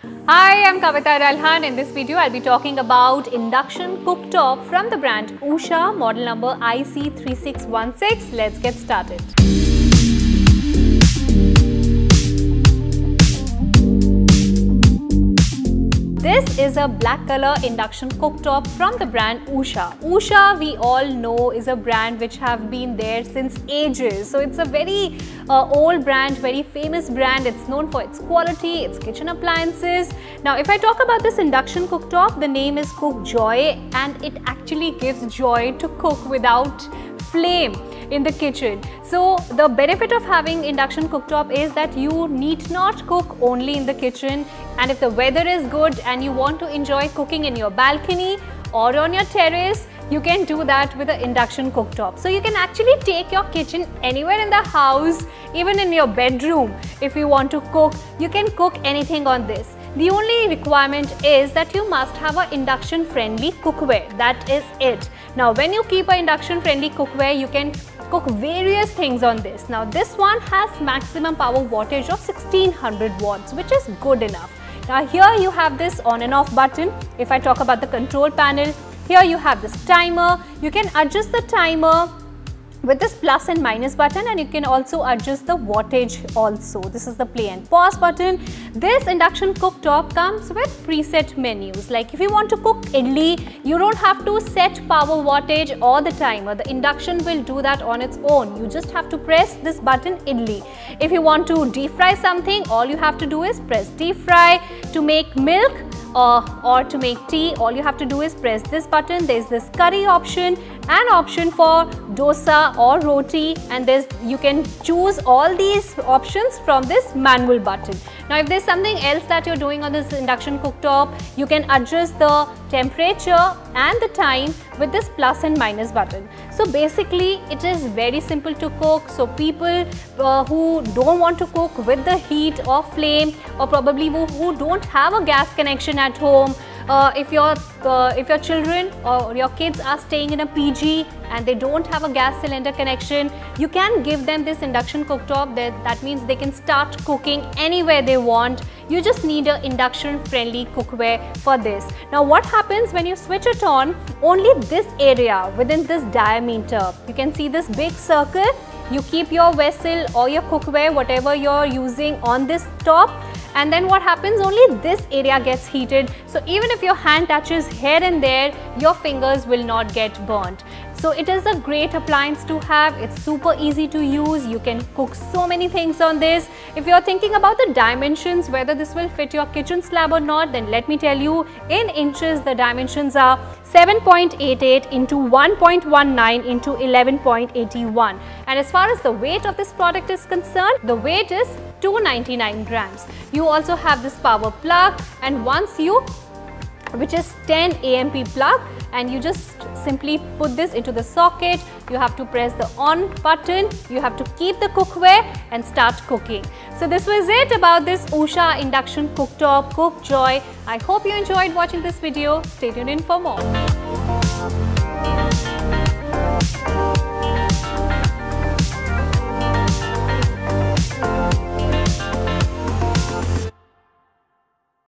Hi, I'm Kavita Ralhan. In this video, I'll be talking about induction cooktop from the brand Usha, model number IC3616. Let's get started. This is a black color induction cooktop from the brand Usha. Usha, we all know, is a brand which have been there since ages. So it's a very old brand, very famous brand. It's known for its quality, its kitchen appliances. Now, if I talk about this induction cooktop, the name is Cook Joy, and it actually gives joy to cook without flame in the kitchen. So the benefit of having induction cooktop is that you need not cook only in the kitchen, and if the weather is good and you want to enjoy cooking in your balcony or on your terrace, you can do that with an induction cooktop. So you can actually take your kitchen anywhere in the house, even in your bedroom. If you want to cook, you can cook anything on this. The only requirement is that you must have an induction friendly cookware. That is it. Now, when you keep an induction friendly cookware, you can cook various things on this. Now, this one has maximum power wattage of 1600 watts, which is good enough. Now, here you have this on and off button. If I talk about the control panel, here you have this timer. You can adjust the timer with this plus and minus button, and you can also adjust the wattage also. This is the play and pause button. This induction cooktop comes with preset menus. Like if you want to cook idli, you don't have to set power wattage or the timer. The induction will do that on its own. You just have to press this button idli. If you want to deep fry something, all you have to do is press deep fry. To make milk or to make tea, all you have to do is press this button. There is this curry option, an option for dosa or roti, and you can choose all these options from this manual button. Now, if there's something else that you're doing on this induction cooktop, you can adjust the temperature and the time with this plus and minus button. So basically, it is very simple to cook. So people who don't want to cook with the heat or flame, or probably who don't have a gas connection at home, if your children or your kids are staying in a PG and they don't have a gas cylinder connection, you can give them this induction cooktop. That means they can start cooking anywhere they want. You just need an induction friendly cookware for this. Now, what happens when you switch it on? Only this area within this diameter, you can see this big circle. You keep your vessel or your cookware, whatever you're using, on this top, and then what happens, only this area gets heated. So even if your hand touches here and there, your fingers will not get burnt. So it is a great appliance to have. It's super easy to use. You can cook so many things on this. If you're thinking about the dimensions, whether this will fit your kitchen slab or not, then let me tell you, in inches the dimensions are 7.88 into 1.19 into 11.81. And as far as the weight of this product is concerned, the weight is 299 grams. You also have this power plug, and which is 10 AMP plug, and you just simply put this into the socket. You have to press the on button, you have to keep the cookware and start cooking. So this was it about this Usha induction cooktop Cook Joy. I hope you enjoyed watching this video. Stay tuned in for more.